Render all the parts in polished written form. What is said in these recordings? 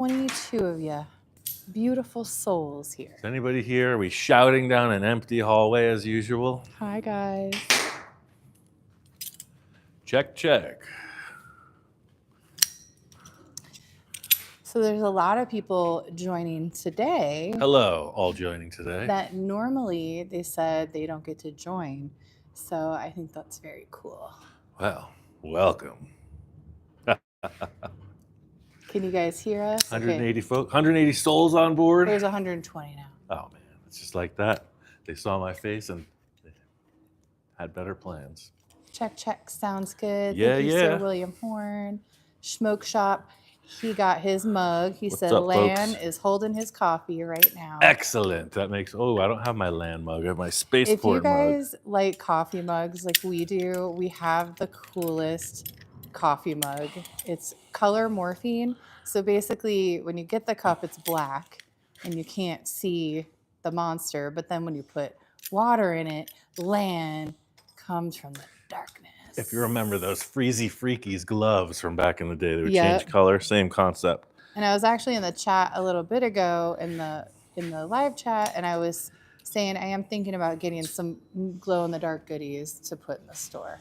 22 of you. Beautiful souls here. Is anybody here? Are we shouting down an empty hallway as usual? Hi, guys. Check, check. So there's a lot of people joining today. Hello, all joining today. That normally they said they don't get to join. So I think that's very cool. Well, welcome. Can you guys hear us? 180 folks, 180 souls on board. There's 120 now. Oh man, it's just like that. They saw my face and they had better plans. Check, check. Sounds good. Yeah, Thank you, yeah. Sir William Horn. Smoke Shop. He got his mug. He What's said up, Lan folks? is holding his coffee right now. Excellent. That makes, I don't have my land mug. I have my If spaceport you guys like coffee mugs like we do, we have the coolest coffee mug. It's color morphine. So basically, when you get the cup, it's black and you can't see the monster. But then when you put water in it, Lan comes from the darkness. If you remember those Freezy Freakies gloves from back in the day, they would Yep. change color, same concept. And I was actually in the chat a little bit ago in the live chat, and I was saying I am thinking about getting some glow in the dark goodies to put in the store.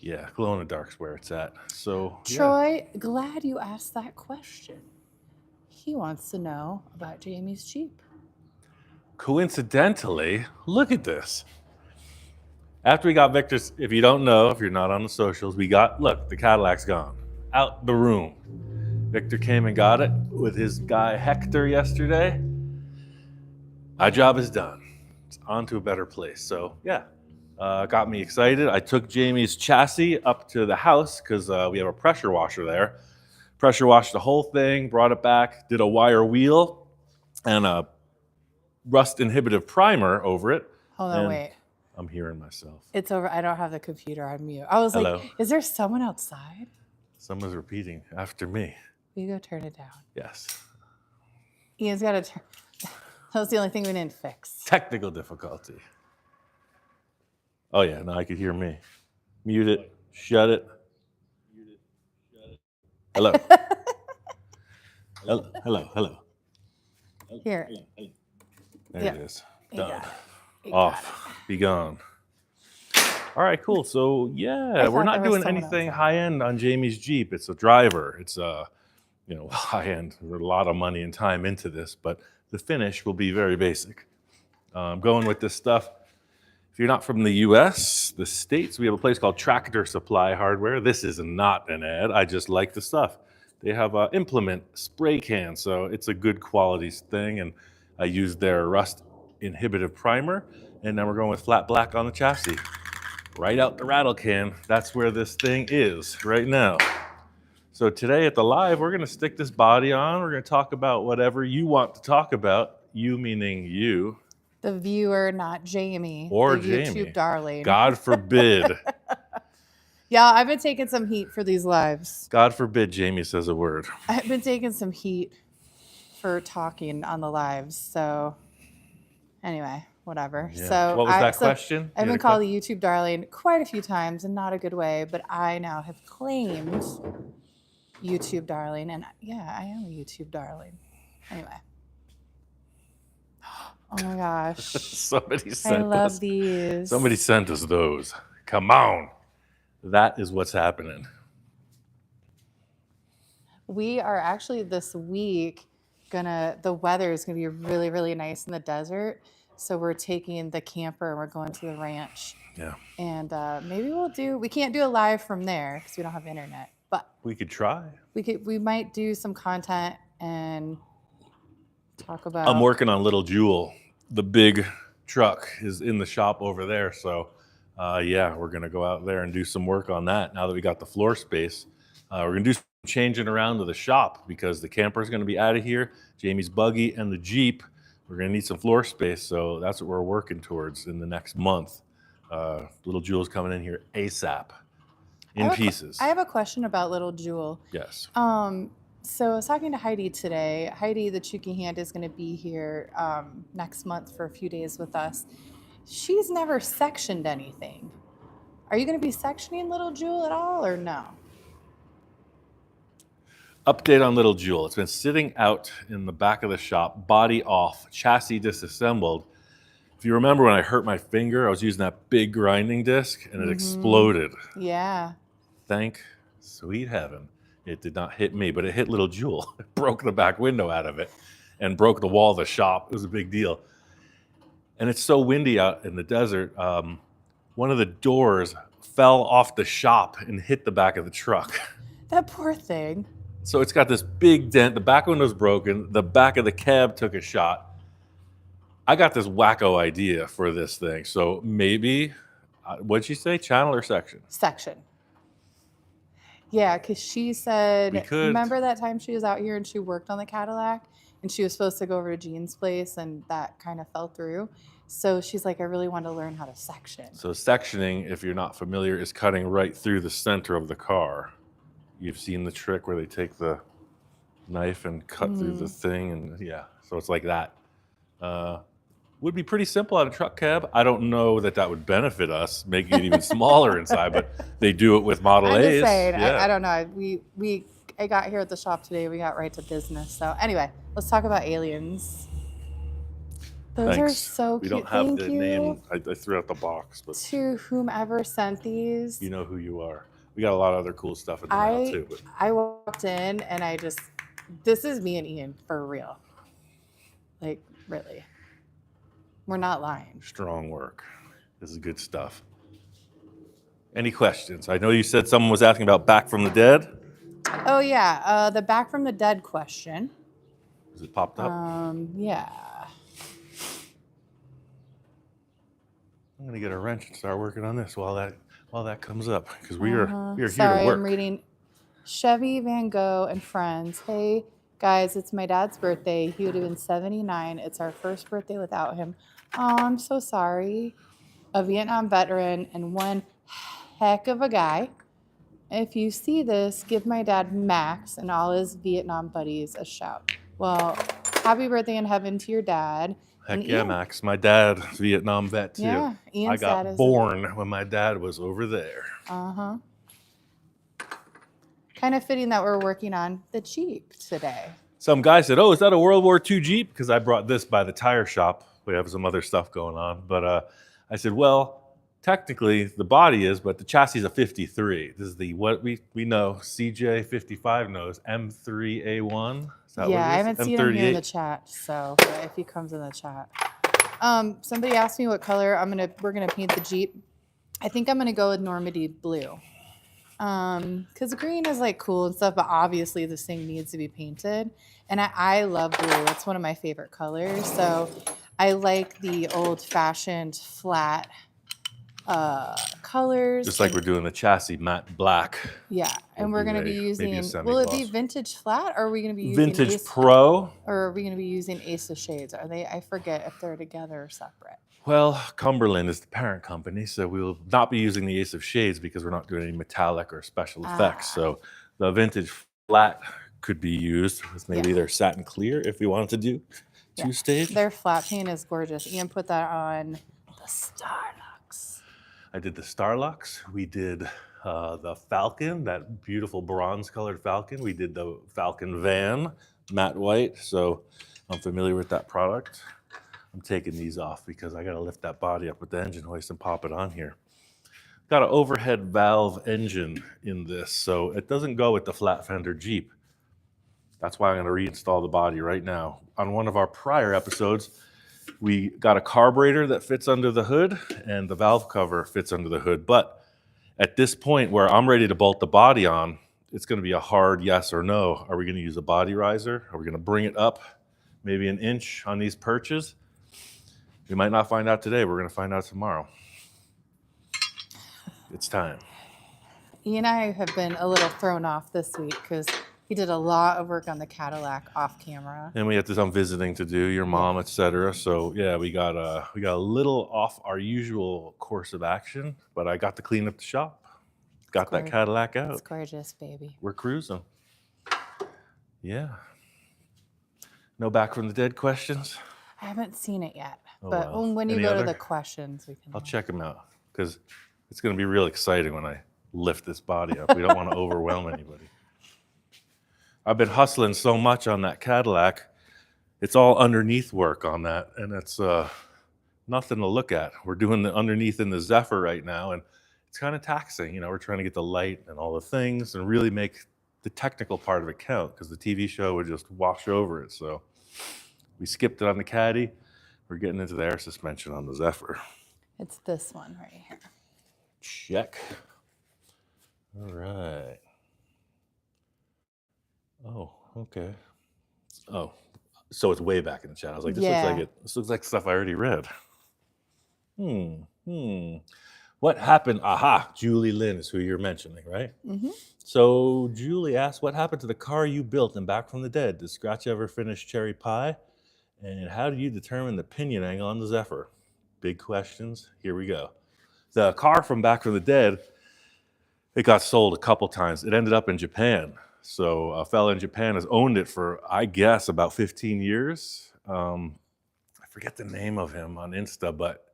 Yeah, glow in the dark's where it's at. So Troy, glad you asked that question. He wants to know about Jamie's Jeep. Coincidentally, look at this. After we got Victor's, if you don't know, if you're not on the socials, look, the Cadillac's gone. Out the room. Victor came and got it with his guy Hector yesterday. My job is done. It's on to a better place. So yeah, got me excited. I took Jamie's chassis up to the house because we have a pressure washer there. Pressure washed the whole thing, brought it back, did a wire wheel and a rust inhibitive primer over it. Hold on, wait. I'm hearing myself. It's over. I don't have the computer on mute. I was Hello. like, is there someone outside? Someone's repeating after me. Will you go turn it down? Yes. Ian's got to turn. That was the only thing we didn't fix. Technical difficulty. Oh yeah, now I could hear me. Mute it. Shut it. Hello. Hello. Here. There Yep. it is. You Done. got it. You got Off. Be gone. All right, cool. So yeah, I we're thought not there was doing someone anything outside. high end on Jamie's Jeep. It's a driver. It's high end. There's a lot of money and time into this, but the finish will be very basic. Going with this stuff. If you're not from the U.S., the States, we have a place called Tractor Supply Hardware. This is not an ad. I just like the stuff. They have an implement spray can, so it's a good quality thing. And I used their rust inhibitive primer, and now we're going with flat black on the chassis. Right out the rattle can. That's where this thing is right now. So today at the live, we're going to stick this body on. We're going to talk about whatever you want to talk about. You meaning you. The viewer, not Jamie. Or the Jamie. YouTube darling. God forbid. Yeah, I've been taking some heat for these lives. God forbid Jamie says a word. I've been taking some heat for talking on the lives. So anyway, whatever. Yeah. So What was that question? I've You been had a called the YouTube darling quite a few times, in not a good way, but I now have claimed YouTube darling, and yeah, I am a YouTube darling. Anyway. Oh my gosh. Somebody I sent love us. these. Somebody sent us those. Come on. That is what's happening. We are actually this week the weather is gonna be really, really nice in the desert. So we're taking the camper and we're going to the ranch. Yeah. And maybe we can't do a live from there because we don't have internet, but We could try. we might do some content and talk about. I'm working on Little Jewel. The big truck is in the shop over there. So, yeah, we're going to go out there and do some work on that now that we got the floor space. We're going to do some changing around to the shop because the camper is going to be out of here. Jamie's buggy and the Jeep. We're going to need some floor space. So that's what we're working towards in the next month. Little Jewel's coming in here ASAP in pieces. I have a question about Little Jewel. Yes. So I was talking to Heidi today. Heidi, the Chuki Hand, is going to be here next month for a few days with us. She's never sectioned anything. Are you going to be sectioning Little Jewel at all or no? Update on Little Jewel. It's been sitting out in the back of the shop, body off, chassis disassembled. If you remember when I hurt my finger, I was using that big grinding disc and it exploded. Yeah. Thank sweet heaven. It did not hit me, but it hit Little Jewel. It broke the back window out of it and broke the wall of the shop. It was a big deal. And it's so windy out in the desert. One of the doors fell off the shop and hit the back of the truck. That poor thing. So it's got this big dent. The back window's broken. The back of the cab took a shot. I got this wacko idea for this thing. So maybe, what'd she say? Channel or section? Section. Yeah, because she said, We could. remember that time she was out here and she worked on the Cadillac and she was supposed to go over to Jean's place and that kind of fell through. So she's like, I really want to learn how to section. So sectioning, if you're not familiar, is cutting right through the center of the car. You've seen the trick where they take the knife and cut through the thing, and yeah, so it's like that. Would be pretty simple on a truck cab. I don't know that would benefit us, making it even smaller inside, but they do it with Model I'm A's. just saying, Yeah. I don't know. I got here at the shop today. We got right to business. So anyway, let's talk about aliens. Those are Thanks. so We cute. don't have Thank the you name. I threw out the box, but to whomever sent these. you know who you are. We got a lot of other cool stuff in the mail too. But I walked in and this is me and Ian for real. Like, really. We're not lying. strong work. This is good stuff. Any questions? I know you said someone was asking about Back from the Dead. Oh, yeah. The Back from the Dead question. Has it popped up? Yeah. I'm gonna get a wrench and start working on this while that comes up, because we are here Sorry, to work. I'm reading Chevy Van Gogh and Friends. Hey, guys, it's my dad's birthday. He would have been 79. It's our first birthday without him. Oh, I'm so sorry. A Vietnam veteran and one heck of a guy. If you see this, give my dad Max and all his Vietnam buddies a shout. Well, happy birthday in heaven to your dad. Heck And yeah, Ian- Max. My dad, Vietnam vet too. Yeah, Ian's I dad got is- born when my dad was over there. Uh-huh. Kind of fitting that we're working on the Jeep today. Some guy said, "Oh, is that a World War II Jeep?" Because I brought this by the tire shop. We have some other stuff going on, but I said, "Well, technically the body is, but the chassis is a '53. This is the what we know CJ55 knows M3A1. Is that Yeah, what it I is? haven't seen him here in the M38. chat, so yeah, if he comes in the chat. Somebody asked me what color we're gonna paint the Jeep. I think I'm gonna go with Normandy blue. Because green is like cool and stuff, but obviously this thing needs to be painted. And I love blue. It's one of my favorite colors. So I like the old-fashioned flat colors. Just like we're doing the chassis matte black. Yeah, and we're gonna be maybe a using. Will it be semi-gloss. vintage flat, or are we gonna be using Vintage Ace, Pro. or are we gonna be using Ace of Shades? Are they? I forget if they're together or separate. Well, Cumberland is the parent company, so we will not be using the Ace of Shades because we're not doing any metallic or special effects. So the vintage flat could be used with maybe their satin clear if we wanted to do two-stage. Their flat paint is gorgeous. Ian put that on the Starlux. I did the Starlux. We did the Falcon, that beautiful bronze-colored Falcon. We did the Falcon Van, matte white. So I'm familiar with that product. I'm taking these off because I got to lift that body up with the engine hoist and pop it on here. Got an overhead valve engine in this, so it doesn't go with the flat fender Jeep. That's why I'm going to reinstall the body right now. On one of our prior episodes, we got a carburetor that fits under the hood and the valve cover fits under the hood. But at this point where I'm ready to bolt the body on, it's going to be a hard yes or no. Are we going to use a body riser? Are we going to bring it up maybe an inch on these perches? We might not find out today. We're going to find out tomorrow. It's time. Ian and I have been a little thrown off this week because he did a lot of work on the Cadillac off camera. And we have some visiting to do, your mom, etc. So yeah, we got a little off our usual course of action, but I got to clean up the shop. Got that Cadillac out. It's gorgeous, baby. We're cruising. Yeah. No Back from the Dead questions? I haven't seen it yet, Oh, but well. when you Any go other? to the questions, we can. I'll check them out because it's going to be real exciting when I lift this body up. We don't want to overwhelm anybody. I've been hustling so much on that Cadillac. It's all underneath work on that, and it's nothing to look at. We're doing the underneath in the Zephyr right now, and it's kind of taxing. You know, we're trying to get the light and all the things and really make the technical part of it count, because the TV show would just wash over it. So we skipped it on the Caddy. We're getting into the air suspension on the Zephyr. It's this one right here. Check. All right. Oh, okay. Oh, so it's way back in the chat. I was like, this looks like stuff I already read. What happened? Aha, Julie Lynn is who you're mentioning, right? Mm-hmm. So Julie asked, what happened to the car you built in Back from the Dead? Did Scratch ever finish Cherry Pie? And how did you determine the pinion angle on the Zephyr? Big questions. Here we go. The car from Back from the Dead, it got sold a couple times. It ended up in Japan. So a fella in Japan has owned it for, I guess, about 15 years. I forget the name of him on Insta, but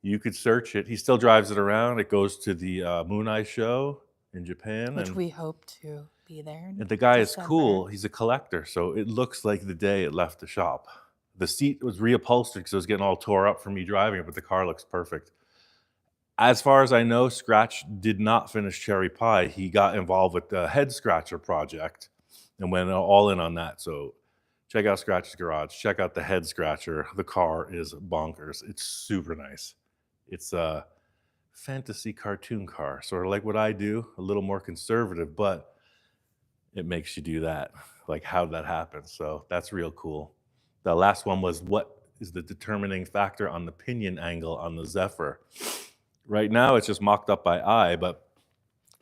you could search it. He still drives it around. It goes to the Moon Eye show in Japan. Which we hope to be there. And the guy is cool. He's a collector. So it looks like the day it left the shop. The seat was reupholstered because it was getting all tore up from me driving it, but the car looks perfect. As far as I know, Scratch did not finish Cherry Pie. He got involved with the Head Scratcher project and went all in on that. So check out Scratch's Garage. Check out the Head Scratcher. The car is bonkers. It's super nice. It's a fantasy cartoon car, sort of like what I do, a little more conservative, but it makes you do that. Like, how'd that happen? So that's real cool. The last one was, what is the determining factor on the pinion angle on the Zephyr? Right now, it's just mocked up by eye, but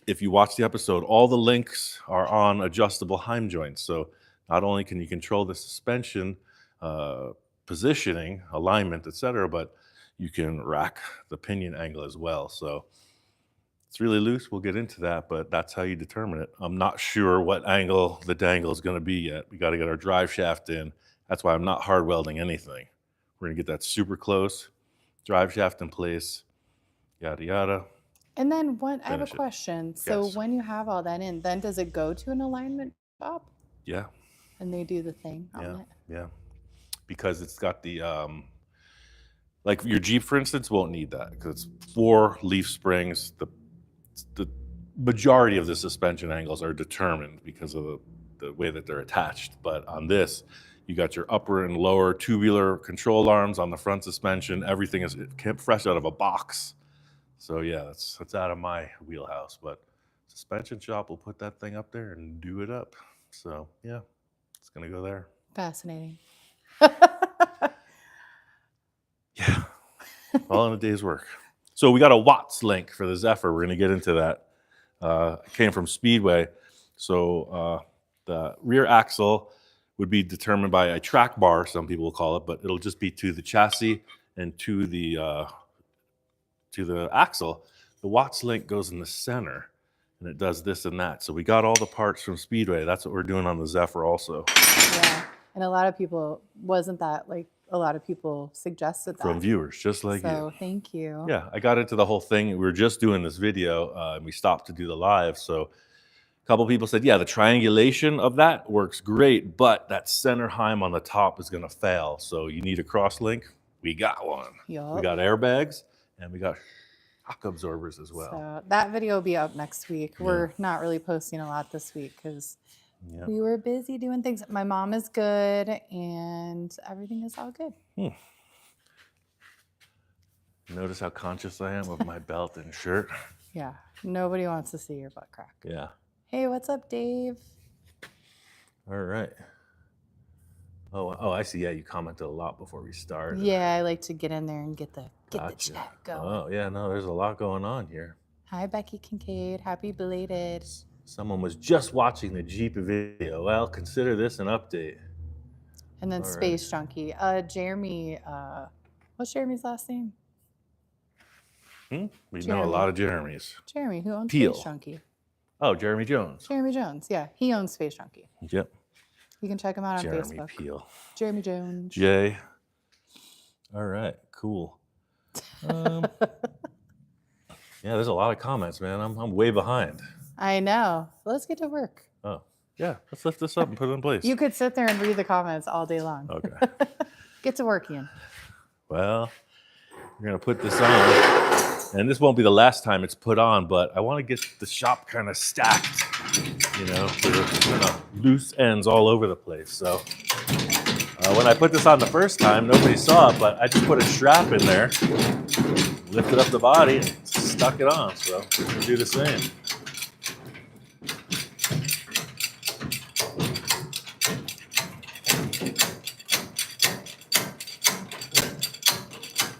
if you watch the episode, all the links are on adjustable Heim joints. So not only can you control the suspension, positioning, alignment, etc., but you can rack the pinion angle as well. So it's really loose. We'll get into that, but that's how you determine it. I'm not sure what angle the dangle is going to be yet. We got to get our drive shaft in. That's why I'm not hard welding anything. We're going to get that super close, drive shaft in place, yada, yada. And then I have a question. So Yes. when you have all that in, then does it go to an alignment shop? Yeah. And they do the thing on it? Yeah. Because it's got the, like your Jeep, for instance, won't need that because it's 4 leaf springs. The majority of the suspension angles are determined because of the way that they're attached. But on this, you got your upper and lower tubular control arms on the front suspension. Everything is fresh out of a box. So yeah, that's out of my wheelhouse. But suspension shop will put that thing up there and do it up. So yeah, it's gonna go there. Fascinating. Yeah, all in a day's work. So we got a watts link for the Zephyr. We're gonna get into that. It came from Speedway. So the rear axle would be determined by a track bar, some people will call it, but it'll just be to the chassis and to the axle. The watts link goes in the center, and it does this and that. So we got all the parts from Speedway. That's what we're doing on the Zephyr also. Yeah, and a lot of people, a lot of people suggested that. From viewers, just like you. So thank you. Yeah, I got into the whole thing. We were just doing this video, and we stopped to do the live. So a couple people said, yeah, the triangulation of that works great, but that center Heim on the top is going to fail. So you need a cross link. We got one. Yup. We got airbags, and we got shock absorbers as well. So that video will be up next week. Yeah. We're not really posting a lot this week because we were busy doing things. My mom is good, and everything is all good. Notice how conscious I am of my belt and shirt? Yeah. Nobody wants to see your butt crack. Yeah. Hey, what's up, Dave? All right. Oh, I see. Yeah, you commented a lot before we started. Yeah, I like to get in there and get the chat going. Oh, yeah, no, there's a lot going on here. Hi, Becky Kincaid. Happy belated. Someone was just watching the Jeep video. Well, consider this an update. And then Space Junkie. Jeremy, what's Jeremy's last name? We know a lot of Jeremys. Jeremy, who owns Peel. Space Junkie? Oh, Jeremy Jones. Jeremy Jones, yeah. He owns Space Junkie. Yep. You can check him out on Facebook. Jeremy Peel. Jeremy Jones. Jay. All right, cool. Yeah, there's a lot of comments, man. I'm way behind. I know. Let's get to work. Oh, Yeah, let's lift this up and put it in place. You could sit there and read the comments all day long. Okay. Get to work, Ian. Well, we're going to put this on. And this won't be the last time it's put on, but I want to get the shop kind of stacked, you know, so there's kind of loose ends all over the place. So when I put this on the first time, nobody saw it, but I just put a strap in there, lifted up the body, and stuck it on. So we're going to do the same.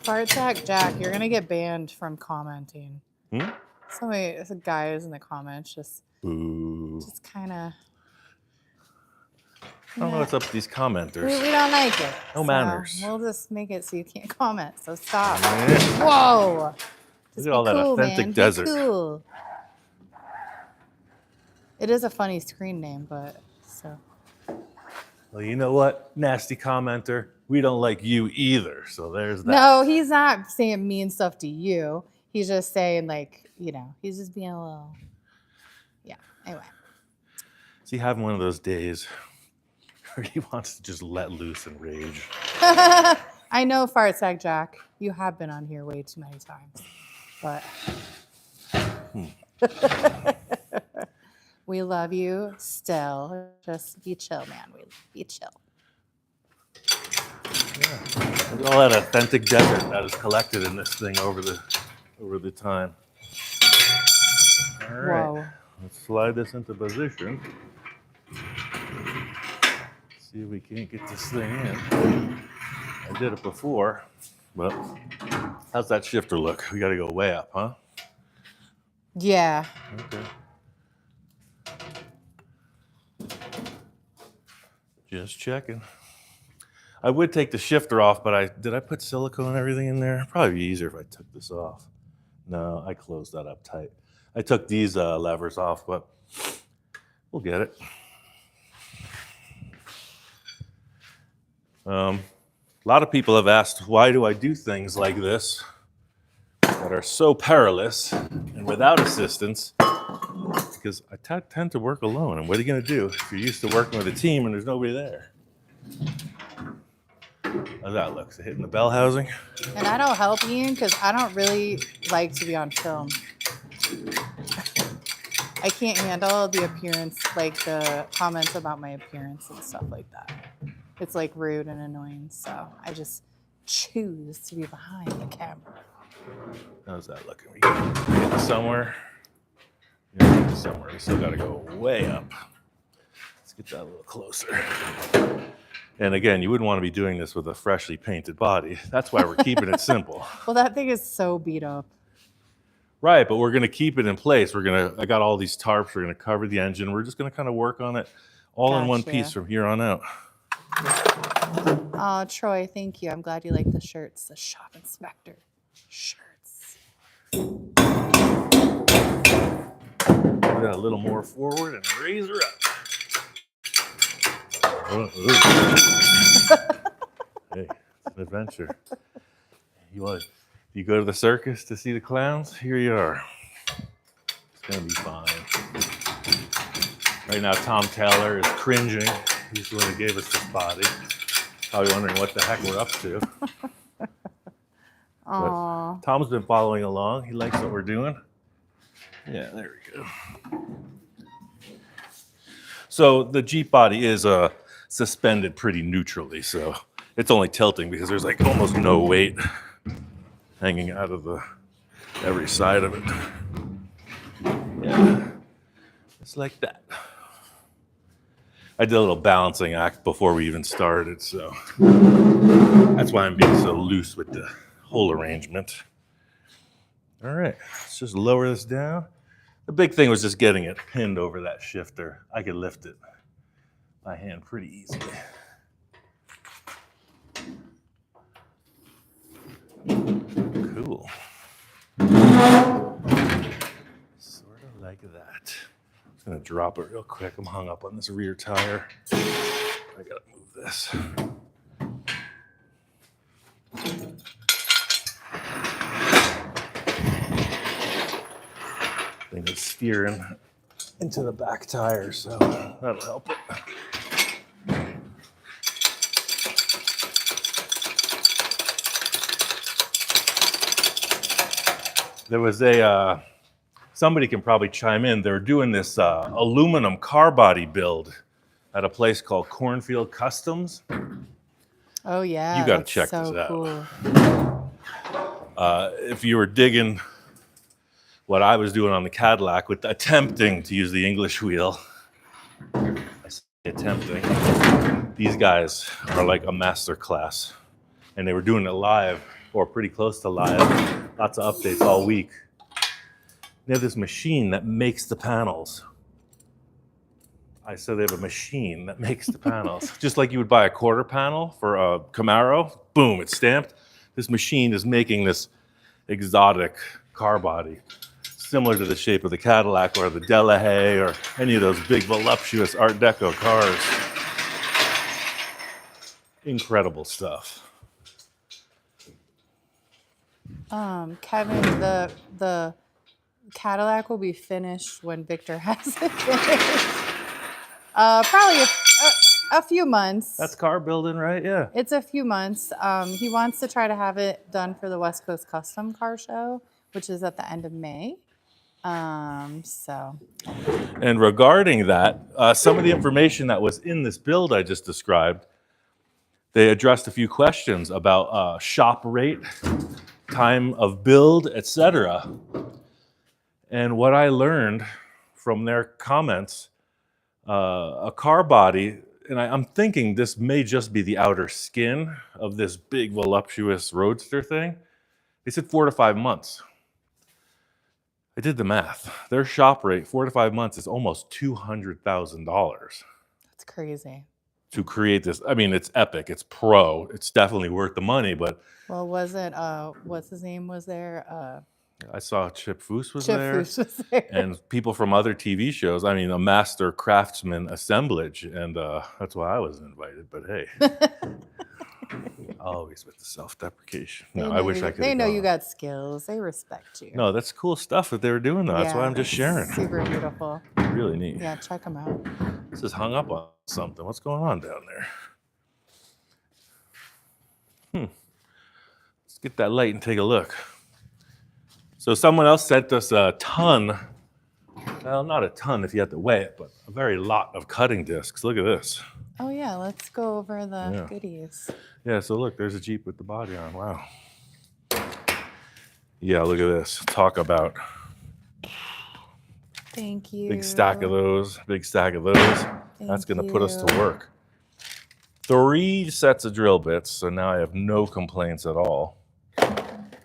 Fartsack Jack, you're gonna get banned from commenting. Hmm? Somebody, some guys in the comments just kind of. I don't know what's up with these commenters. We don't like it. No manners. We'll just make it so you can't comment. So stop. Yeah. Whoa! Look at all that authentic desert. Be cool. It is a funny screen name, but so. Well, you know what, nasty commenter? We don't like you either. So there's that. No, he's not saying mean stuff to you. He's just saying, like, you know, he's just being a little. Yeah. Anyway. Is he having one of those days where he wants to just let loose and rage? I know, Fartsack Jack. You have been on here way too many times, but we love you still. Just be chill, man. Be chill. Yeah. Look at all that authentic desert that is collected in this thing over the time. All right. Whoa. Let's slide this into position. See if we can't get this thing in. I did it before, but how's that shifter look? We got to go way up, huh? Yeah. Okay. Just checking. I would take the shifter off, but did I put silicone and everything in there? Probably be easier if I took this off. No, I closed that up tight. I took these levers off, but we'll get it. A lot of people have asked, why do I do things like this that are so perilous and without assistance? Because I tend to work alone. And what are you going to do if you're used to working with a team and there's nobody there? How's that look? Is it hitting the bell housing? And I don't help Ian because I don't really like to be on film. I can't handle the appearance, like the comments about my appearance and stuff like that. It's like rude and annoying. So I just choose to be behind the camera. How's that looking? We get somewhere? Yeah, somewhere. We still got to go way up. Let's get that a little closer. And again, you wouldn't want to be doing this with a freshly painted body. That's why we're keeping it simple. Well, that thing is so beat up. Right, but we're going to keep it in place. I got all these tarps. We're going to cover the engine. We're just going to kind of work on it all in one piece from here on out. Oh, Troy, thank you. I'm glad you like the shirts. The shop inspector shirts. We got a little more forward and raise her up. Hey, it's an adventure. You go to the circus to see the clowns? Here you are. It's going to be fine. Right now, Tom Taylor is cringing. He's the one who gave us this body. Probably wondering what the heck we're up to. But Tom's been following along. He likes what we're doing. Yeah, there we go. So the Jeep body is suspended pretty neutrally, so it's only tilting because there's like almost no weight hanging out of every side of it. Yeah, it's like that. I did a little balancing act before we even started, so that's why I'm being so loose with the whole arrangement. All right, let's just lower this down. The big thing was just getting it pinned over that shifter. I could lift it by hand pretty easily. Cool. Sort of like that. I'm just gonna drop it real quick. I'm hung up on this rear tire. I gotta move this. Thing is steering into the back tire, so that'll help it. There was a, somebody can probably chime in, they're doing this aluminum car body build at a place called Cornfield Customs. Oh yeah, You got to that's check so this out. cool. If you were digging what I was doing on the Cadillac with attempting to use the English wheel, I say attempting, these guys are like a master class. And they were doing it live, or pretty close to live. Lots of updates all week. They have this machine that makes the panels. I said they have a machine that makes the panels. Just like you would buy a quarter panel for a Camaro, boom, it's stamped. This machine is making this exotic car body, similar to the shape of the Cadillac or the Delahaye or any of those big voluptuous Art Deco cars. Incredible stuff. Kevin, the Cadillac will be finished when Victor has it finished. Probably a few months. That's car building, right? Yeah. It's a few months. He wants to try to have it done for the West Coast Custom Car Show, which is at the end of May. So. And regarding that, some of the information that was in this build I just described, they addressed a few questions about shop rate, time of build, etc. And what I learned from their comments, a car body, and I'm thinking this may just be the outer skin of this big voluptuous roadster thing. They said 4 to 5 months. I did the math. Their shop rate, 4 to 5 months, is almost $200,000. That's crazy. To create this. I mean, it's epic. It's pro. It's definitely worth the money, but. Well, was it, what's his name was there? I saw Chip Foose was Chip there. Foose was there. And people from other TV shows. I mean, a master craftsman assemblage. And that's why I was invited, but hey. Always with the self-deprecation. No, I wish I could. They know you got skills. They respect you. No, that's cool stuff that they were doing, though. That's why I'm just sharing. Super beautiful. Really neat. Yeah, check them out. This is hung up on something. What's going on down there? Let's get that light and take a look. So someone else sent us a ton. Well, not a ton if you have to weigh it, but a very lot of cutting discs. Look at this. Oh yeah, let's go over the goodies. Yeah, so look, there's a Jeep with the body on. Wow. Yeah, look at this. Talk about. Thank you. Big stack of those. Big stack of those. That's going to put us to work. 3 sets of drill bits, so now I have no complaints at all,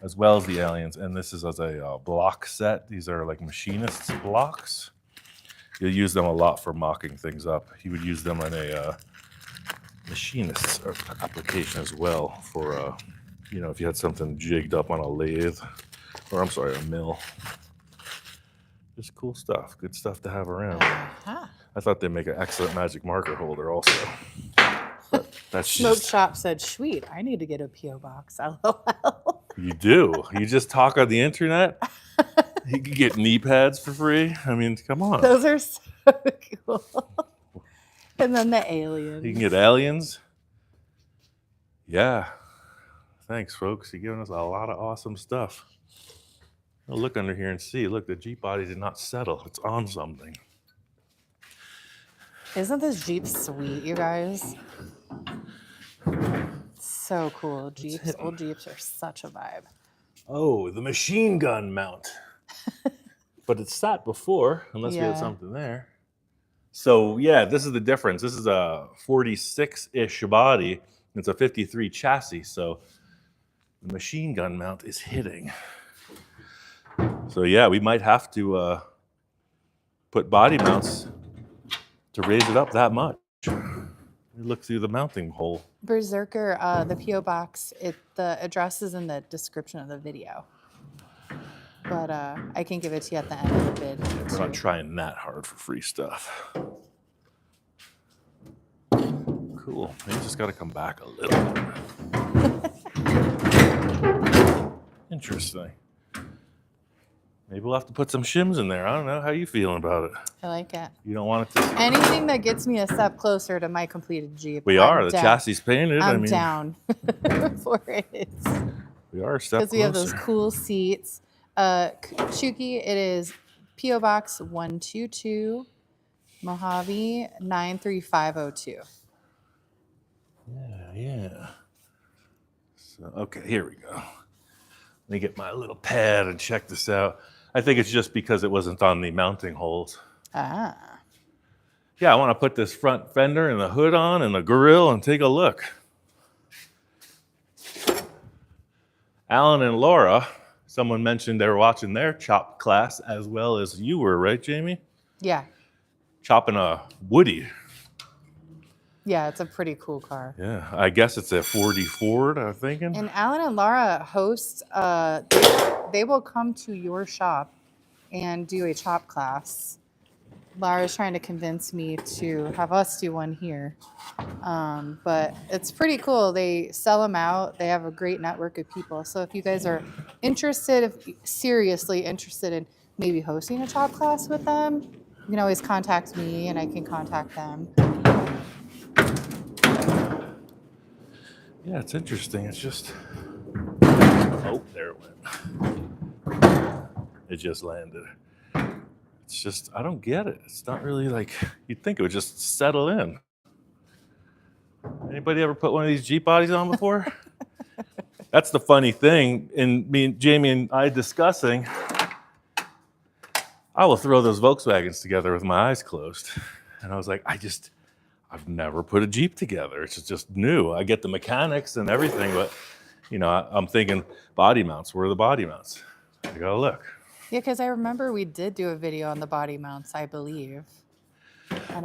as well as the aliens. And this is as a block set. These are like machinist's blocks. You'll use them a lot for mocking things up. You would use them in a machinist's application as well for, you know, if you had something jigged up on a lathe, or I'm sorry, a mill. Just cool stuff. Good stuff to have around. I thought they'd make an excellent magic marker holder also. But that's Smoke just... Shop said, sweet, I need to get a P.O. box. LOL. You do. You just talk on the internet. You can get knee pads for free. I mean, come on. Those are so cool. And then the aliens. You can get aliens. Yeah. Thanks, folks. You're giving us a lot of awesome stuff. I'll look under here and see. Look, the Jeep body did not settle. It's on something. Isn't this Jeep sweet, you guys? So cool. Jeeps, old Jeeps are such a vibe. Oh, the machine gun mount. But it's sat before, unless we had something there. So yeah, this is the difference. This is a 46-ish body. It's a 53 chassis, so the machine gun mount is hitting. So yeah, we might have to put body mounts to raise it up that much. Look through the mounting hole. Berserker, the P.O. box, the address is in the description of the video. But I can give it to you at the end of the bid. We're not trying that hard for free stuff. Cool. You just got to come back a little bit. Interesting. Maybe we'll have to put some shims in there. I don't know. How you feeling about it? I like it. You don't want it to... Anything that gets me a step closer to my completed Jeep. We are. The chassis painted. I'm down for it. We are a step closer. Because we have those cool seats. Shuki, it is P.O. Box 122, Mojave 93502. Yeah. So, okay, here we go. Let me get my little pad and check this out. I think it's just because it wasn't on the mounting holes. Ah. Yeah, I want to put this front fender and the hood on and the grill and take a look. Alan and Laura, someone mentioned they were watching their chop class as well as you were, right, Jamie? Yeah. Chopping a Woody. Yeah, it's a pretty cool car. Yeah, I guess it's a 40 Ford, I'm thinking. And Alan and Laura host, they will come to your shop and do a chop class. Laura's trying to convince me to have us do one here. But it's pretty cool. They sell them out. They have a great network of people. So if you guys are interested, seriously interested in maybe hosting a chop class with them, you can always contact me and I can contact them. Yeah, it's interesting. It's just... Oh, there it went. It just landed. It's just, I don't get it. It's not really like, you'd think it would just settle in. Anybody ever put one of these Jeep bodies on before? That's the funny thing. In me and Jamie and I discussing, I will throw those Volkswagens together with my eyes closed. And I was like, I've never put a Jeep together. It's just new. I get the mechanics and everything, but you know, I'm thinking body mounts. Where are the body mounts? I gotta look. Yeah, because I remember we did do a video on the body mounts, I believe.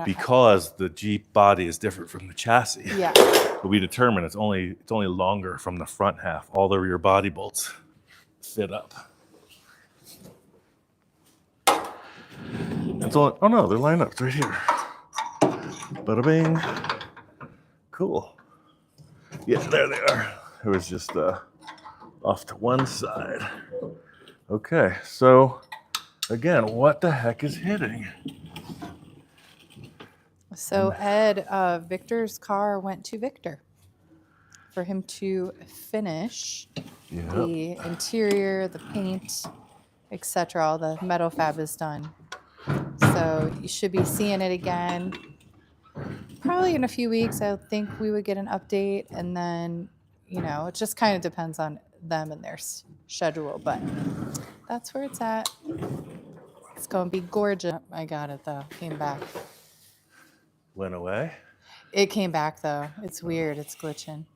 Because the Jeep body is different from the chassis. Yeah. But we determined it's only longer from the front half. All the rear body bolts fit up. It's all, oh no, they're lined up. It's right here. Bada bing. Cool. Yeah, there they are. It was just off to one side. Okay, so again, what the heck is hitting? So Ed, Victor's car went to Victor for him to finish the interior, the paint, etc. All the metal fab is done. So you should be seeing it again. Probably in a few weeks, I think we would get an update. And then, you know, it just kind of depends on them and their schedule. But that's where it's at. It's going to be gorgeous. I got it, though. Came back. Went away? It came back, though. It's weird. It's glitching.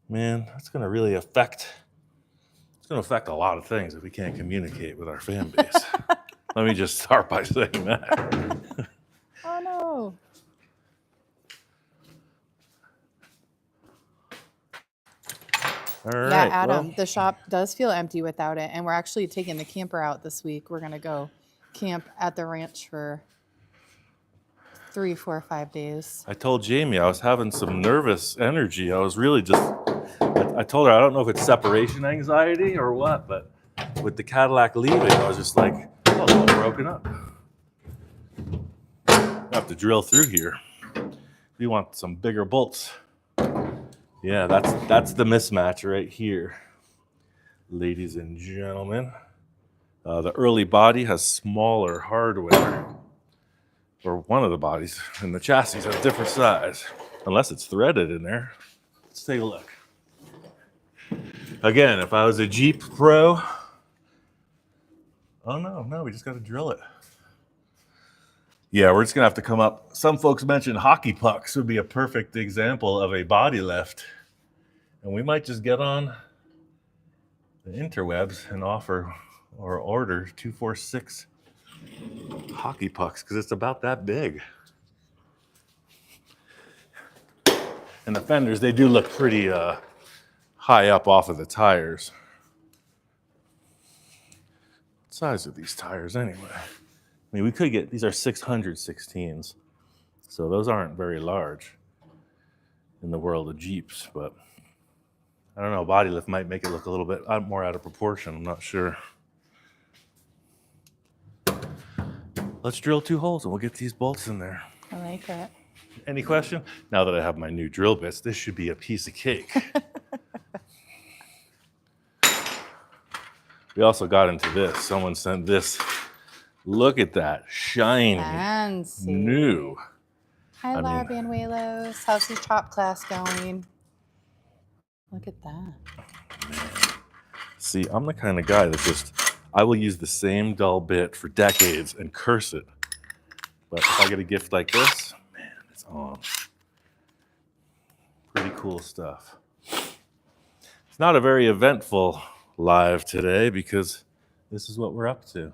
Man, that's going to really affect... It's going to affect a lot of things if we can't communicate with our fan base. Let me just start by saying that. Oh, no. All right. Yeah, Adam, well, the shop does feel empty without it. And we're actually taking the camper out this week. We're going to go camp at the ranch for 3, 4, 5 days. I told Jamie I was having some nervous energy. I was really just... I told her I don't know if it's separation anxiety or what, but with the Cadillac leaving, I was just like, oh, it's all broken up. I have to drill through here. We want some bigger bolts. Yeah, that's the mismatch right here, ladies and gentlemen. The early body has smaller hardware, or one of the bodies, and the chassis has a different size, unless it's threaded in there. Let's take a look. Again, if I was a Jeep pro, oh no, we just got to drill it. Yeah, we're just going to have to come up. Some folks mentioned hockey pucks would be a perfect example of a body lift. And we might just get on the interwebs and offer or order 246 hockey pucks because it's about that big. And the fenders, they do look pretty high up off of the tires. What size are these tires anyway? I mean, we could get, these are 616s, so those aren't very large in the world of Jeeps, but I don't know, body lift might make it look a little bit more out of proportion. I'm not sure. Let's drill 2 holes and we'll get these bolts in there. I like it. Any question? Now that I have my new drill bits, this should be a piece of cake. We also got into this. Someone sent this. Look at that. Shiny. Fancy. New. Hi, Laura Banuelos. How's your chop class going? Look at that. See, I'm the kind of guy that I will use the same dull bit for decades and curse it. But if I get a gift like this, man, it's on. Pretty cool stuff. It's not a very eventful live today because this is what we're up to.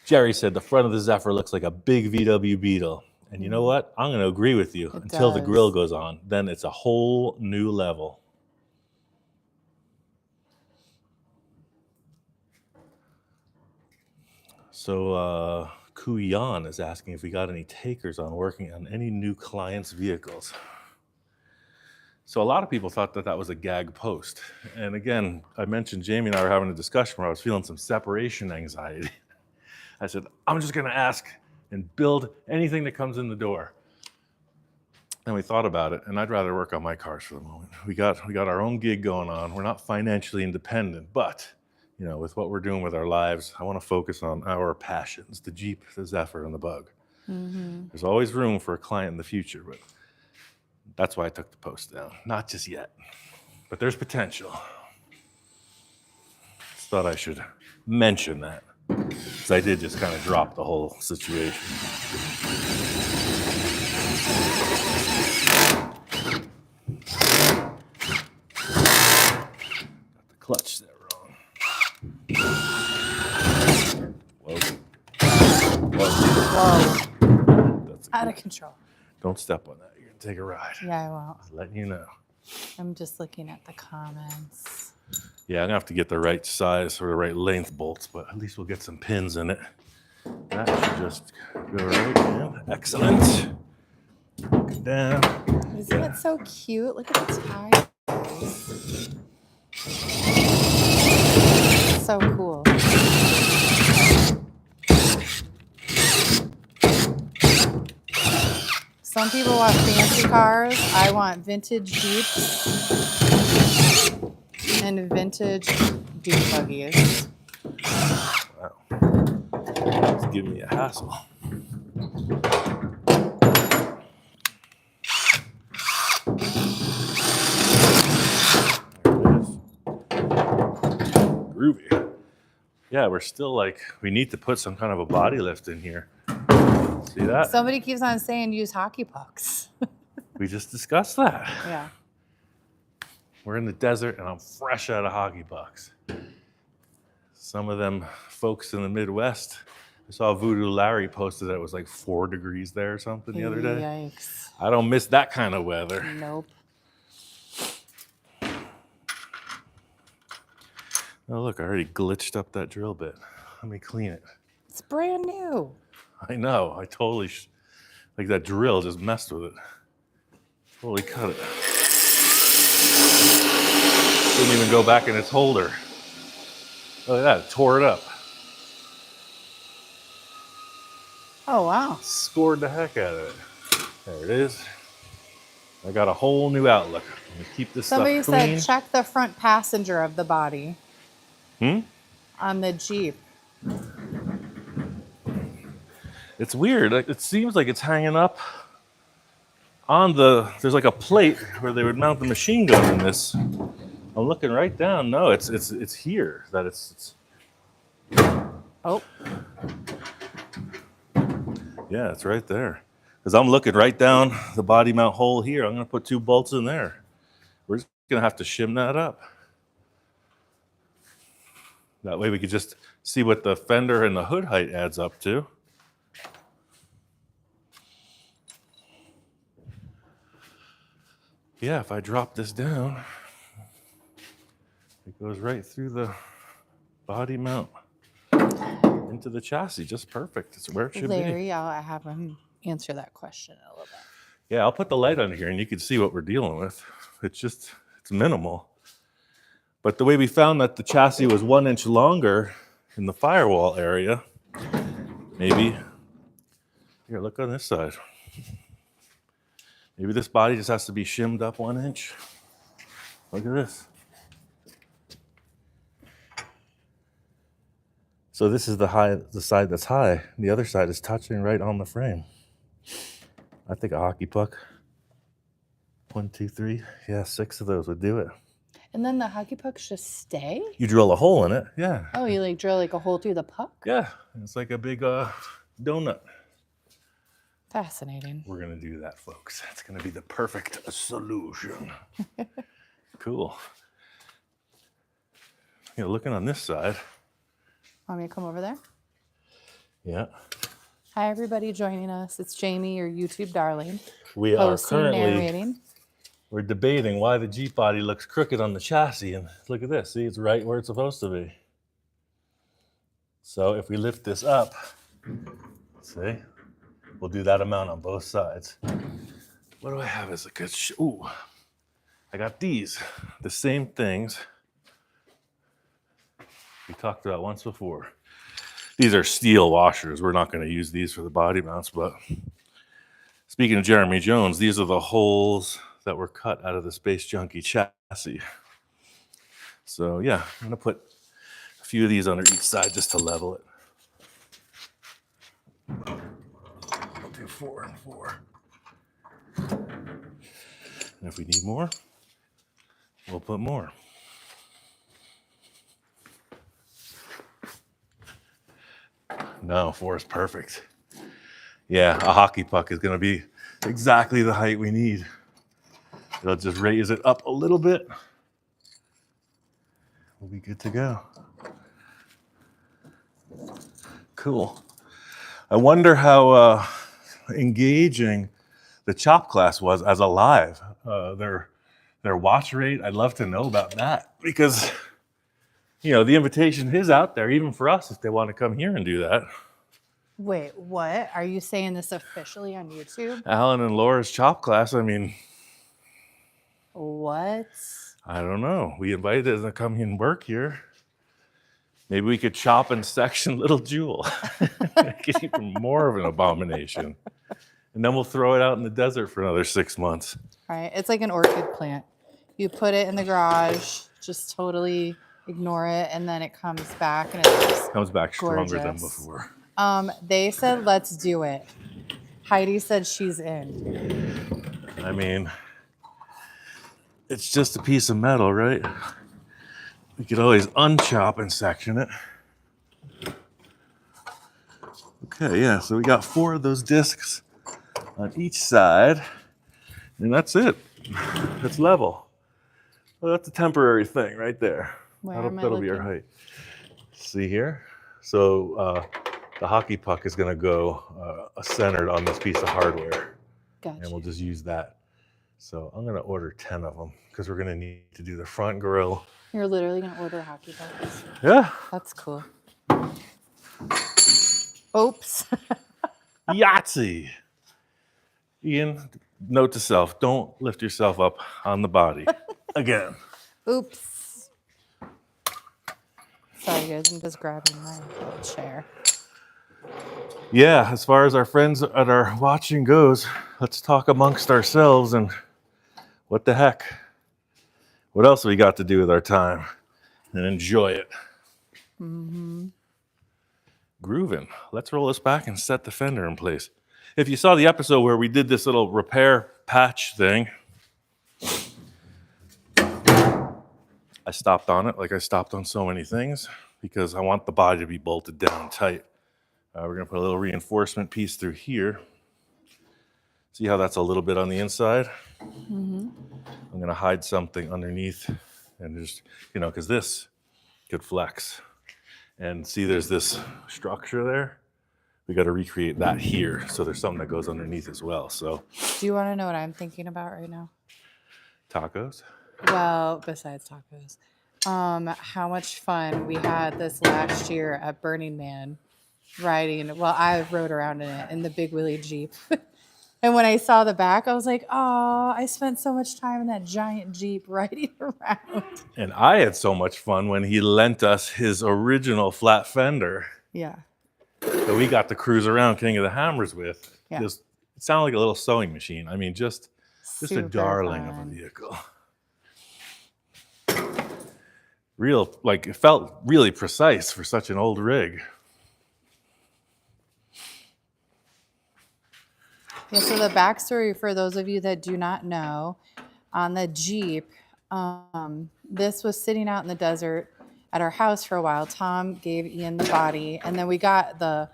Jerry said the front of the Zephyr looks like a big VW Beetle. And you know what? I'm going to agree with you until the grill goes on. Then it's a whole new level. So Kuyan is asking if we got any takers on working on any new clients' vehicles. So a lot of people thought that was a gag post. And again, I mentioned Jamie and I were having a discussion where I was feeling some separation anxiety. I said, I'm just going to ask and build anything that comes in the door. And we thought about it, and I'd rather work on my cars for the moment. We got our own gig going on. We're not financially independent, but you know, with what we're doing with our lives, I want to focus on our passions, the Jeep, the Zephyr, and the Bug. Mm-hmm. There's always room for a client in the future, but that's why I took the post down. Not just yet, but there's potential. Just thought I should mention that, because I did just kind of drop the whole situation. Got the clutch set wrong. Whoa. That's out of control. Don't step on that. You're going to take a ride. Yeah, I won't. Just letting you know. I'm just looking at the comments. Yeah, I'm going to have to get the right size or the right length bolts, but at least we'll get some pins in it. That should just go right in. Excellent. Look it down. Isn't it so cute? Look at the tires. So cool. Some people want fancy cars. I want vintage Jeeps and vintage dune buggies. Wow. It's giving me a hassle. Groovy. Yeah, we're still like, we need to put some kind of a body lift in here. See that? Somebody keeps on saying use hockey pucks. We just discussed that. Yeah. We're in the desert and I'm fresh out of hockey pucks. Some of them folks in the Midwest, I saw Voodoo Larry posted that it was like 4 degrees there or something the other day. Yikes. I don't miss that kind of weather. Nope. Oh, look, I already glitched up that drill bit. Let me clean it. It's brand new. I know, I totally, like that drill just messed with it. Totally cut it. Didn't even go back in its holder. Look at that, it tore it up. Oh, wow. Scored the heck out of it. There it is. I got a whole new outlook. I'm gonna keep this Somebody stuff clean. said check the front passenger of the body. On the Jeep. It's weird. It seems like it's hanging up on there's like a plate where they would mount the machine gun in this. I'm looking right down. No, it's here that it's. Oh. Yeah, it's right there. Because I'm looking right down the body mount hole here. I'm going to put 2 bolts in there. We're just going to have to shim that up. That way we could just see what the fender and the hood height adds up to. Yeah, if I drop this down, it goes right through the body mount into the chassis. Just perfect. It's where it should be. Larry, I'll have him answer that question in a little bit. Yeah, I'll put the light on here and you can see what we're dealing with. It's It's minimal. But the way we found that the chassis was 1 inch longer in the firewall area, maybe, here, look on this side. Maybe this body just has to be shimmed up 1 inch. Look at this. So this is the side that's high. The other side is touching right on the frame. I think a hockey puck. 1, 2, 3. Yeah, 6 of those would do it. And then the hockey pucks just stay? You drill a hole in it, yeah. Oh, you like drill like a hole through the puck? Yeah, it's like a big donut. Fascinating. We're gonna do that, folks. It's gonna be the perfect solution. Cool. You know, looking on this side. Want me to come over there? Yeah. Hi, everybody joining us. It's Jamie, your YouTube darling. We are Hosting, currently narrating. we're debating why the Jeep body looks crooked on the chassis, and look at this. See, it's right where it's supposed to be. So if we lift this up, see, we'll do that amount on both sides. What do I have as a good ooh, I got these, the same things we talked about once before. These are steel washers. We're not going to use these for the body mounts, but speaking of Jeremy Jones, these are the holes that were cut out of the Space Junkie chassis. So yeah, I'm gonna put a few of these under each side just to level it. I'll do 4 and 4. And if we need more, we'll put more. No, 4 is perfect. Yeah, a hockey puck is gonna be exactly the height we need. It'll just raise it up a little bit. We'll be good to go. Cool. I wonder how engaging the chop class was as a live. Their watch rate, I'd love to know about that, because you know the invitation is out there even for us if they want to come here and do that. Wait, what? Are you saying this officially on YouTube? Alan and Laura's chop class, I mean, What? I don't know. We invited them to come and work here. Maybe we could chop and section Little Jewel. Make it even more of an abomination. And then we'll throw it out in the desert for another 6 months. Right. It's like an orchid plant. You put it in the garage, just totally ignore it, and then it comes back and it's just Comes back stronger than gorgeous. before. They said, let's do it. Heidi said she's in. I mean, it's just a piece of metal, right? We could always unchop and section it. Okay, yeah, so we got 4 of those discs on each side, and that's it. It's level. Well, that's a temporary thing right there. Where am I That'll be our looking? height. See here? So the hockey puck is going to go centered on this piece of hardware, Gotcha. and we'll just use that. So I'm going to order 10 of them because we're going to need to do the front grill. You're literally going to order hockey pucks. Yeah. That's cool. Oops. Yahtzee. Ian, note to self, don't lift yourself up on the body again. Oops. Sorry, guys. I'm just grabbing my little chair. Yeah, as far as our friends at our watching goes, let's talk amongst ourselves and what the heck? What else have we got to do with our time and enjoy it? Mm-hmm. Grooving. Let's roll this back and set the fender in place. If you saw the episode where we did this little repair patch thing, I stopped on it like I stopped on so many things because I want the body to be bolted down tight. We're going to put a little reinforcement piece through here. See how that's a little bit on the inside? Mm-hmm. I'm going to hide something underneath and just, because this could flex. And see, there's this structure there. We got to recreate that here. So there's something that goes underneath as well. So, Do you want to know what I'm thinking about right now? tacos. Well, besides tacos, how much fun we had this last year at Burning Man riding. Well, I rode around in it in the Big Willie Jeep. And when I saw the back, I was like, oh, I spent so much time in that giant Jeep riding around. And I had so much fun when he lent us his original flat fender Yeah. that we got to cruise around King of the Hammers with. Yeah. It sounded like a little sewing machine. I mean, just a Super darling of a fun. vehicle. Real, like it felt really precise for such an old rig. Yeah, so the backstory for those of you that do not know, on the Jeep, this was sitting out in the desert at our house for a while. Tom gave Ian the body, and then we got the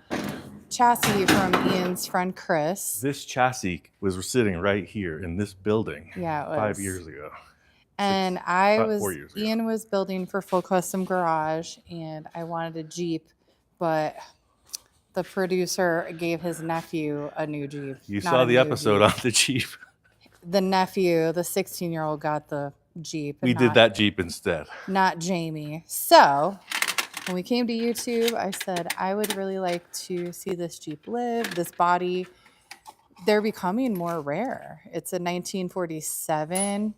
chassis from Ian's friend Chris. This chassis was sitting right here in this building. Yeah, it was. 5 years ago. And 4 years ago. Ian was building for Full Custom Garage, and I wanted a Jeep, but the producer gave his nephew a new Jeep. You saw the episode on the Jeep. The nephew, the 16-year-old, got the Jeep. We did that Jeep instead. Not Jamie. So when we came to YouTube, I said, I would really like to see this Jeep live, this body. They're becoming more rare. It's a 1947.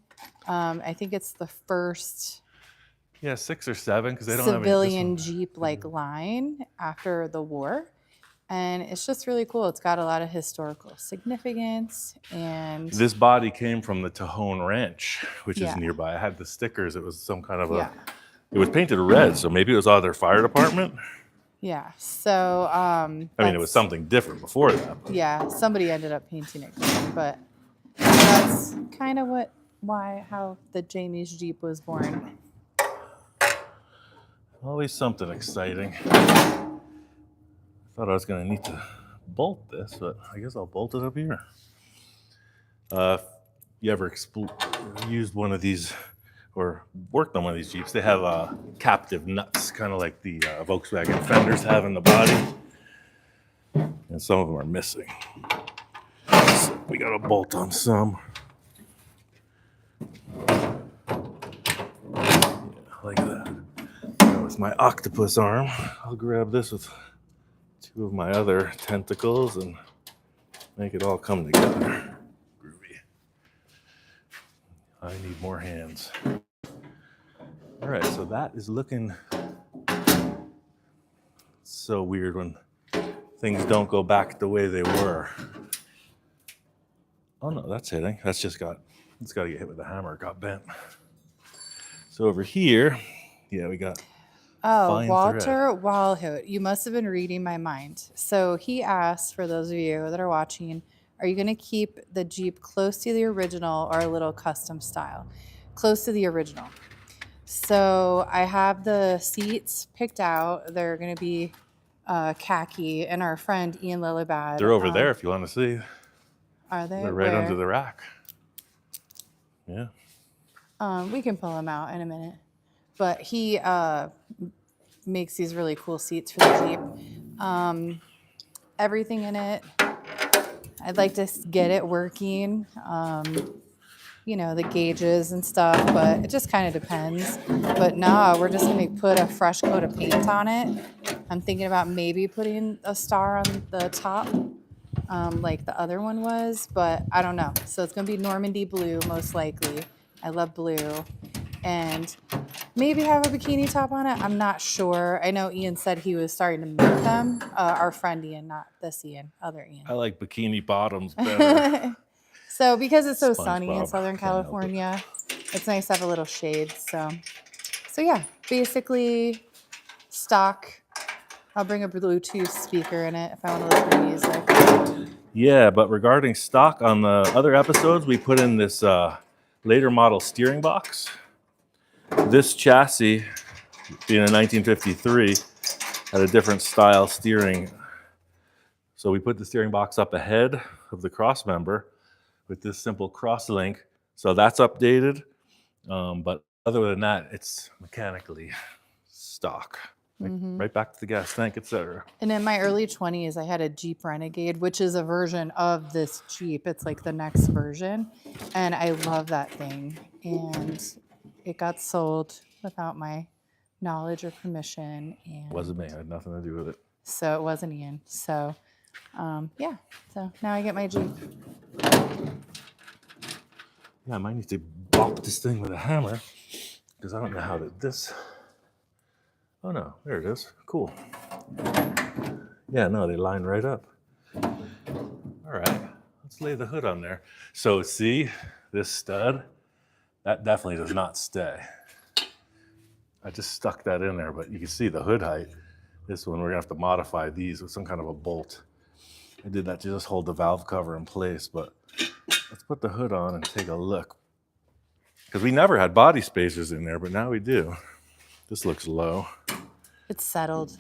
I think it's the first 6 or 7 because they don't civilian have Jeep-like line after the war. And it's just really cool. It's got a lot of historical significance. And this body came from the Tejon Ranch, which is Yeah. nearby. I had the stickers. It was some kind of it was painted red, so maybe it was all their fire department. yeah. So I mean, it was something different before that. But yeah, somebody ended up painting it green, but that's kind of how the Jamie's Jeep was born. always something exciting. Thought I was going to need to bolt this, but I guess I'll bolt it up here. You ever used one of these or worked on one of these Jeeps? They have captive nuts, kind of like the Volkswagen fenders have in the body. And some of them are missing. So we got to bolt on some. Yeah, like that. Now with my octopus arm, I'll grab this with 2 of my other tentacles and make it all come together. Groovy. I need more hands. All right, so that is looking so weird when things don't go back the way they were. Oh no, that's hitting. It's got to get hit with a hammer. It got bent. So over here, yeah, we got fine Walter thread. Walhout, you must have been reading my mind. So he asked, for those of you that are watching, are you going to keep the Jeep close to the original or a little custom style? Close to the original. So I have the seats picked out. They're going to be khaki, and our friend Ian Lillibad. They're over there if you want to see. Are they? They're right under the rack. Yeah. We can pull them out in a minute. But he makes these really cool seats for the Jeep. Everything in it, I'd like to get it working. The gauges and stuff, but it just kind of depends. But no, we're just going to put a fresh coat of paint on it. I'm thinking about maybe putting a star on the top, like the other one was, but I don't know. So it's going to be Normandy blue, most likely. I love blue. And maybe have a bikini top on it. I'm not sure. I know Ian said he was starting to make them. Our friend Ian, not this Ian, other Ian. I like bikini bottoms better. So because it's so SpongeBob. sunny in Southern California, it's nice to have a little shade. So yeah, basically stock. I'll bring a Bluetooth speaker in it if I want to listen to music. Yeah, but regarding stock, on the other episodes, we put in this later model steering box. This chassis, being a 1953, had a different style steering. So we put the steering box up ahead of the cross member with this simple cross link. So that's updated. But other than that, it's mechanically stock. Right back to the gas tank, etc. And in my early 20s, I had a Jeep Renegade, which is a version of this Jeep. It's like the next version. And I love that thing. And it got sold without my knowledge or permission. And Wasn't me. I had nothing to do with it. so it wasn't Ian. So, yeah. So now I get my Jeep. Yeah, I might need to bop this thing with a hammer because I don't know how to this. Oh no, there it is. Cool. Yeah, no, they line right up. All right, let's lay the hood on there. So see this stud? That definitely does not stay. I just stuck that in there, but you can see the hood height. This one, we're gonna have to modify these with some kind of a bolt. I did that to just hold the valve cover in place, but let's put the hood on and take a look. Because we never had body spacers in there, but now we do. This looks low. It's settled.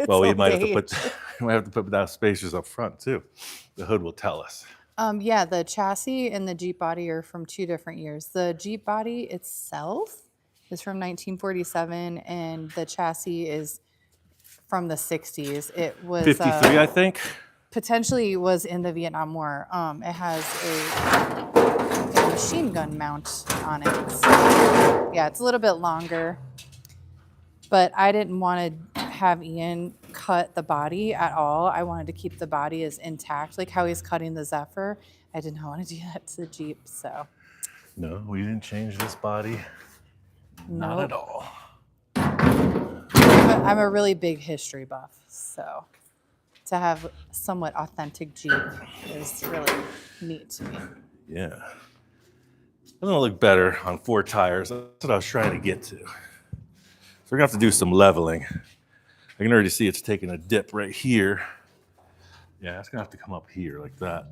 Well, we might have to put that spacers up front too. The hood will tell us. Yeah, the chassis and the Jeep body are from 2 different years. The Jeep body itself is from 1947, and the chassis is from the 60s. It was 53, I think. Potentially was in the Vietnam War. It has a machine gun mount on it. So, yeah, it's a little bit longer. But I didn't want to have Ian cut the body at all. I wanted to keep the body as intact, like how he's cutting the Zephyr. I did not want to do that to the Jeep, so. No, we didn't change this body. Not at all. I'm a really big history buff, so to have somewhat authentic Jeep is really neat to me. Yeah. It's gonna look better on 4 tires. That's what I was trying to get to. So we're gonna have to do some leveling. I can already see it's taking a dip right here. Yeah, it's gonna have to come up here like that.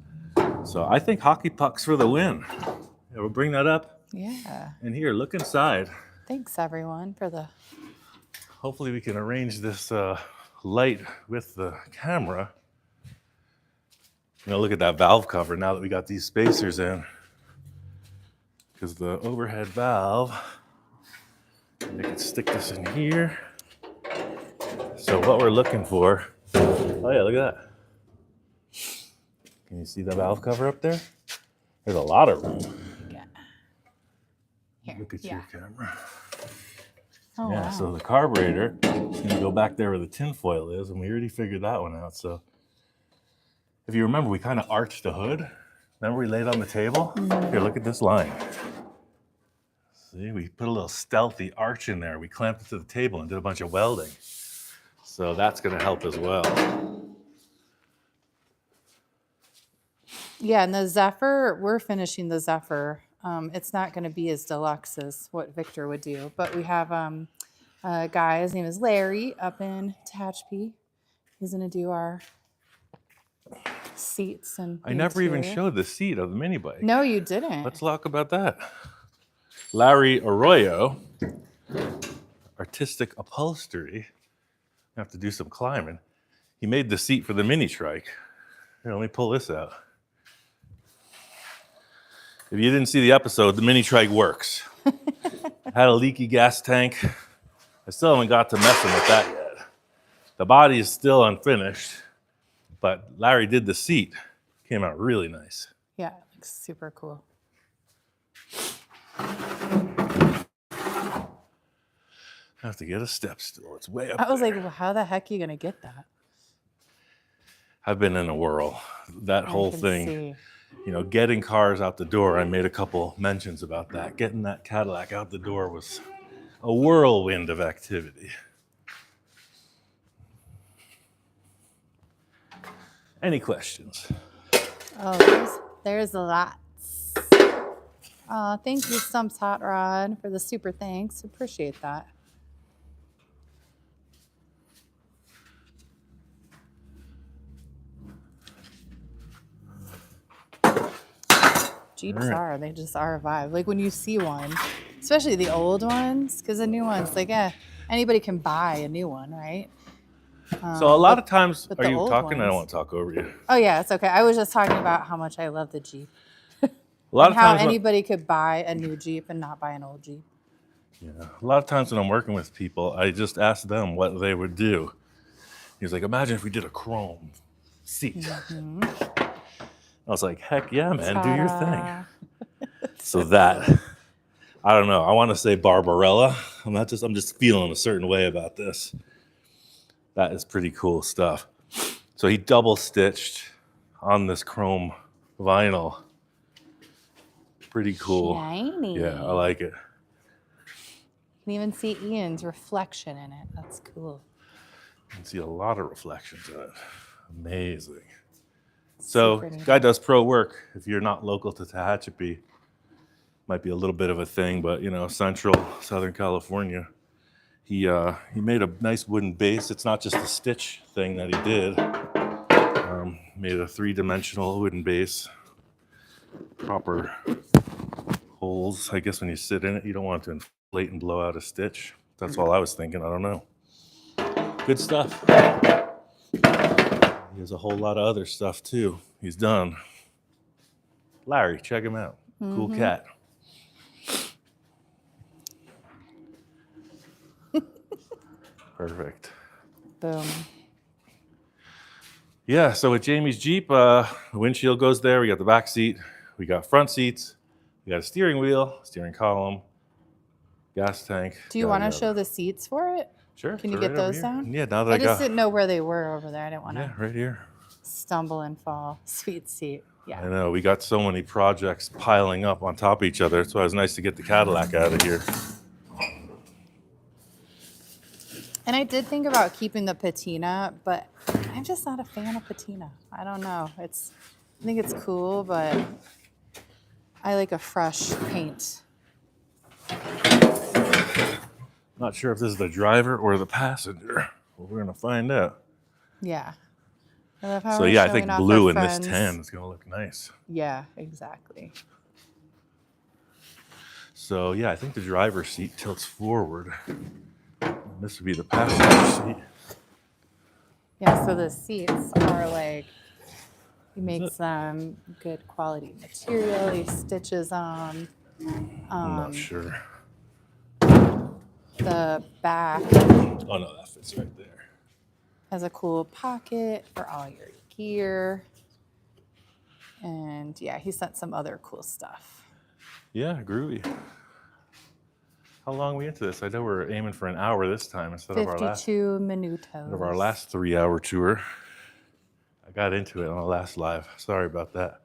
So I think hockey pucks for the win. Yeah, we'll bring that up. Yeah. And here, look inside. Thanks everyone for the. Hopefully we can arrange this light with the camera. Look at that valve cover now that we got these spacers in. Because the overhead valve, they can stick this in here. So what we're looking for, oh yeah, look at that. Can you see the valve cover up there? There's a lot of room. Yeah. Here. Look at your camera. Oh, Yeah, wow. so the carburetor is going to go back there where the tin foil is, and we already figured that one out. So if you remember, we kind of arched the hood. Remember we laid on the table? Here, look at this line. See, we put a little stealthy arch in there. We clamped it to the table and did a bunch of welding. So that's going to help as well. Yeah, and the Zephyr, we're finishing the Zephyr. It's not going to be as deluxe as what Victor would do, but we have a guy, his name is Larry, up in Tehachapi. He's going to do our seats and I never even interior. showed the seat of the mini bike. No, you didn't. Let's talk about that. Larry Arroyo, Artistic Upholstery. I have to do some climbing. He made the seat for the mini trike. Here, let me pull this out. If you didn't see the episode, the mini trike works. Had a leaky gas tank. I still haven't got to messing with that yet. The body is still unfinished, but Larry did the seat. Came out really nice. Yeah, it looks super cool. I have to get a step stool. It's way up I was there. like, well, how the heck are you going to get that? I've been in a whirl. That whole can thing, see. Getting cars out the door, I made a couple mentions about that. Getting that Cadillac out the door was a whirlwind of activity. Any questions? Oh, there's lots. Thank you, Stumps Hot Rod, for the super thanks. Appreciate that. Jeeps they just are a vibe. Like when you see one, especially the old ones, because the new ones, like, anybody can buy a new one, right? So a lot of times, but are the you old talking? I don't ones- want to talk over you. Oh yeah, it's okay. I was just talking about how much I love the Jeep. A lot And of how times, anybody could buy a new Jeep and not buy an old Jeep. a lot of times when I'm working with people, I just ask them what they would do. He's like, imagine if we did a chrome seat. Mm-hmm. I was like, heck yeah, man, do your Ta-da. thing. So that, I don't know. I want to say Barbarella. I'm just feeling a certain way about this. That is pretty cool stuff. So he double stitched on this chrome vinyl pretty cool. Shiny. Yeah, I like it. You can even see Ian's reflection in it. That's cool. You can see a lot of reflections in it. Amazing. So, Super neat. guy does pro work. If you're not local to Tehachapi, might be a little bit of a thing, but you know, Central Southern California, he made a nice wooden base. It's not just a stitch thing that he did. Made a 3-dimensional wooden base. Proper holes. I guess when you sit in it, you don't want it to inflate and blow out a stitch. That's all I was thinking. I don't know. Good stuff. He has a whole lot of other stuff too. He's done. Larry, check him out. Cool cat. Perfect. Boom. Yeah, so with Jamie's Jeep, the windshield goes there. We got the back seat. We got front seats. We got a steering wheel, steering column, gas tank. Do you want to show the seats for it? Sure. Can you get those down? Yeah, now that I just didn't know where they were over there. I didn't want to Yeah, right here. stumble and fall. Sweet seat. Yeah. I know. We got so many projects piling up on top of each other. That's why it was nice to get the Cadillac out of here. And I did think about keeping the patina, but I'm just not a fan of patina. I don't know. I think it's cool, but I like a fresh paint. Not sure if this is the driver or the passenger. Well, we're gonna find out. Yeah. I love how So we're yeah, I showing think off blue our in this friends. tan is gonna look nice. Yeah, exactly. So yeah, I think the driver's seat tilts forward. This would be the passenger seat. Yeah, so the seats are like, he makes them good quality material. He stitches them. I'm not sure. The back Oh no, that fits right there. has a cool pocket for all your gear. And yeah, he sent some other cool stuff. Yeah, groovy. How long are we into this? I know we're aiming for an hour this time instead of 52 minutos. our last 3-hour tour. I got into it on the last live. Sorry about that.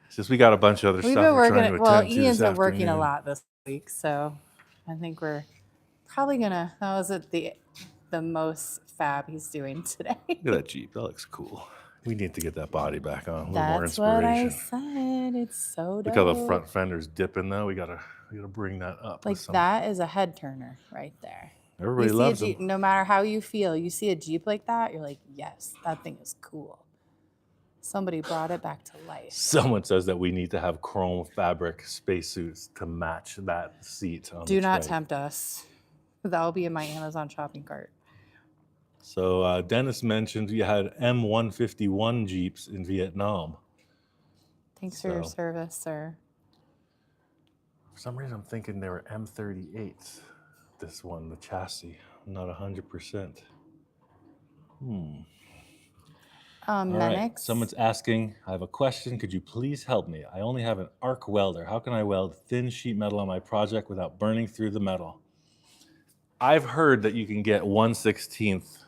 It's just we got a bunch of other We've stuff been we're trying working, to well, attend to Ian's this been working a afternoon. lot this week, so I think we're probably gonna, that was the most fab he's doing today. Look at that Jeep. That looks cool. We need to get that body back on. A little more That's what I inspiration. said. It's so dope. Look how the front fender's dipping though. We gotta bring that up. Like that is a head turner right there. Everybody You see loves a Jeep, them. no matter how you feel, you see a Jeep like that, you're like, yes, that thing is cool. Somebody brought it back to life. Someone says that we need to have chrome fabric spacesuits to match that seat. On Do the not trike. tempt us. That'll be in my Amazon shopping cart. So Dennis mentioned you had M151 Jeeps in Vietnam. Thanks for your service, sir. For some reason, I'm thinking they were M38s. This one, the chassis. I'm not 100%. All right. Menix. Someone's asking, I have a question. Could you please help me? I only have an arc welder. How can I weld thin sheet metal on my project without burning through the metal? I've heard that you can get 1/16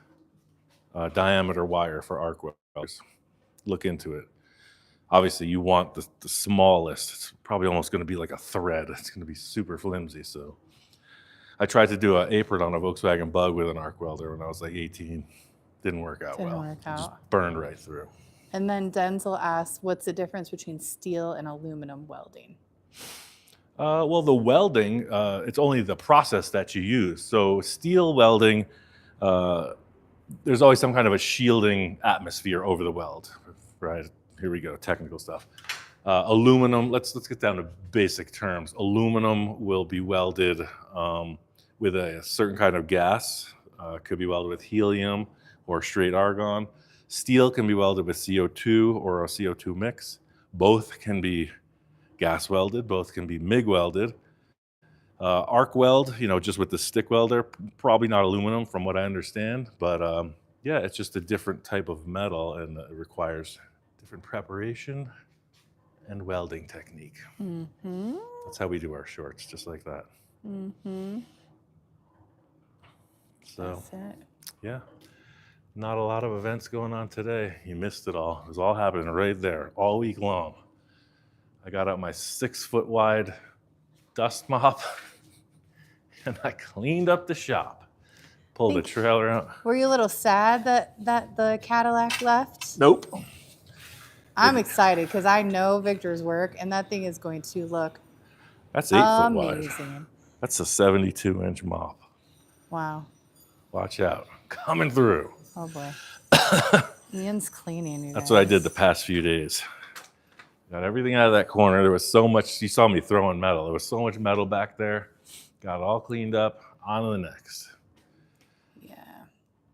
diameter wire for arc welders. Look into it. Obviously, you want the smallest. It's probably almost going to be like a thread. It's going to be super flimsy. So I tried to do an apron on a Volkswagen Bug with an arc welder when I was like 18. Didn't work out well. Didn't work out. Just burned right through. And then Denzel asks, what's the difference between steel and aluminum welding? Well, the welding, it's only the process that you use. So steel welding, there's always some kind of a shielding atmosphere over the weld, right? Here we go, technical stuff. Aluminum, let's get down to basic terms. Aluminum will be welded with a certain kind of gas. Could be welded with helium or straight argon. Steel can be welded with CO2 or a CO2 mix. Both can be gas welded, both can be MIG welded. Arc weld, just with the stick welder, probably not aluminum from what I understand, but yeah, it's just a different type of metal and it requires different preparation and welding technique. Mm-hmm. That's how we do our shorts, just like that. Mm-hmm. So, That's it. yeah, not a lot of events going on today. You missed it all. It was all happening right there all week long. I got out my 6-foot wide dust mop and I cleaned up the shop. Pulled the trailer out. Were you a little sad that the Cadillac left? Nope. I'm excited because I know Victor's work, and that thing is going to look That's 8 foot wide. amazing. That's a 72-inch mop. Wow. Watch out. Coming through. Oh, boy. Ian's cleaning, you That's guys. what I did the past few days. Got everything out of that corner. There was so much, you saw me throwing metal. There was so much metal back there. Got it all cleaned up. On to the next. Yeah.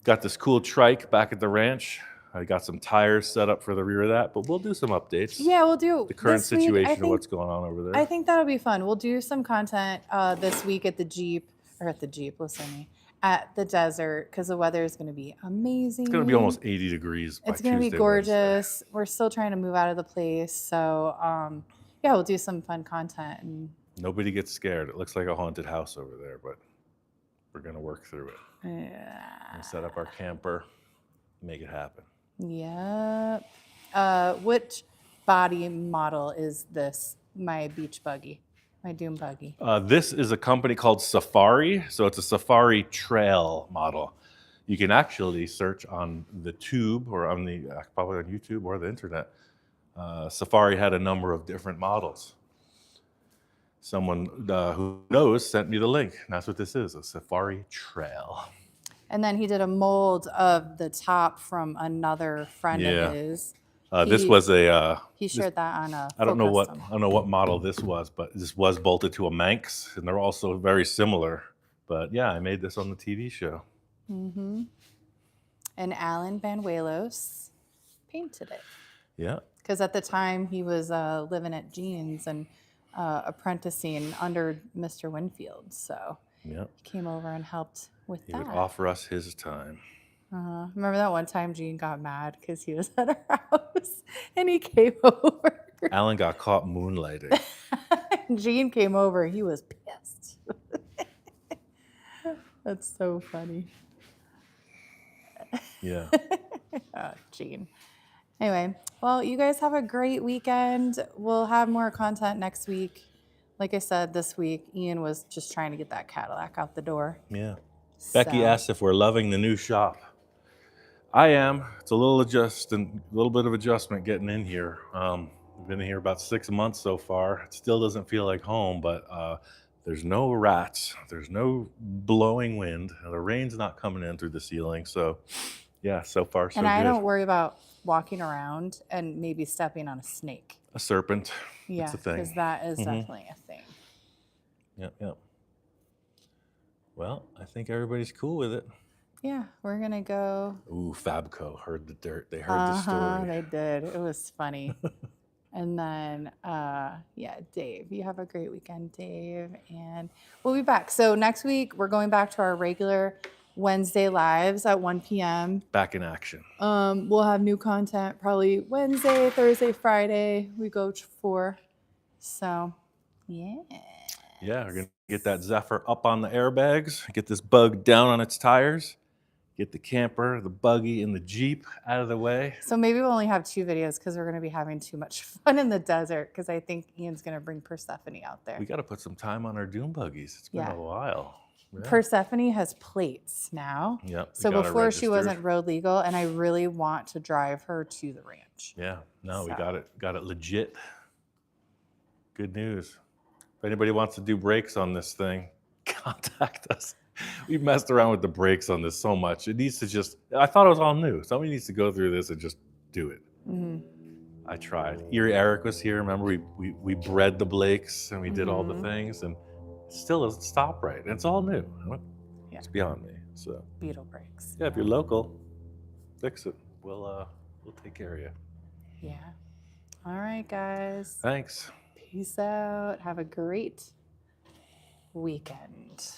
Got this cool trike back at the ranch. I got some tires set up for the rear of that, but we'll do some updates. Yeah, we'll do The current this week, situation of what's going on over there. I think that'll be fun. We'll do some content this week at the Jeep, listen to me, at the desert, because the weather is going to be amazing. It's going to be almost 80 degrees by It's going to be Tuesday, gorgeous. Wednesday. We're still trying to move out of the place. So, yeah, we'll do some fun content. And Nobody gets scared. It looks like a haunted house over there, but we're going to work through it. yeah. And set up our camper, make it happen. Yep. Which body model is this? My beach buggy, my dune buggy. This is a company called Safari. So it's a Safari Trail model. You can actually search on the tube or on the, probably on YouTube or the internet. Safari had a number of different models. Someone who knows sent me the link. And that's what this is, a Safari Trail. And then he did a mold of the top from another friend of his. This was a. He shared that on a. I don't know what model this was, but this was bolted to a Manx, and they're also very similar. But yeah, I made this on the TV show. Mm-hmm. And Alan Banuelos painted it. Yeah. Because at the time he was living at Jean's and apprenticing under Mr. Winfield, so Yeah. he came over and helped with He that. would offer us his time. Remember that one time Jean got mad because he was at our house and he came over. Alan got caught moonlighting. Jean came over. He was pissed. That's so funny. Yeah. Jean. Anyway, well, you guys have a great weekend. We'll have more content next week. Like I said, this week, Ian was just trying to get that Cadillac out the door. Yeah. Becky So- asked if we're loving the new shop. I am. It's a little bit of adjustment getting in here. We've been here about 6 months so far. It still doesn't feel like home, but there's no rats. There's no blowing wind. The rain's not coming in through the ceiling. So, yeah, so far so And good. I don't worry about walking around and maybe stepping on a snake. A serpent. Yeah, It's a thing. because that is definitely a thing. Yep. Well, I think everybody's cool with it. Yeah, we're going to go. Ooh, Fabco heard the dirt. They heard the story. They did. It was funny. And then, yeah, Dave, you have a great weekend, Dave. And we'll be back. So next week, we're going back to our regular Wednesday lives at 1 p.m. Back in action. We'll have new content probably Wednesday, Thursday, Friday. We go to 4. So, yeah. Yeah, we're going to get that Zephyr up on the airbags, get this bug down on its tires, get the camper, the buggy, and the Jeep out of the way. So maybe we'll only have 2 videos because we're going to be having too much fun in the desert because I think Ian's going to bring Persephone out there. We got to put some time on our dune buggies. It's been a while. Yeah. Persephone has plates now. Yep. So before she wasn't road legal, and I really want to drive her to the ranch. Yeah. No, we So. got it legit. Good news. If anybody wants to do brakes on this thing, contact us. We've messed around with the brakes on this so much. It needs to just, I thought it was all new. Somebody needs to go through this and just do it. Mm-hmm. I tried. Eric was here. Remember, we bred the Blakes and we did all the things, and it still doesn't stop right. And it's all new. Yeah. It's beyond me. So Beetle brakes. yeah, if you're local, fix it. We'll take care of you. Yeah. All right, guys. Thanks. Peace out. Have a great weekend.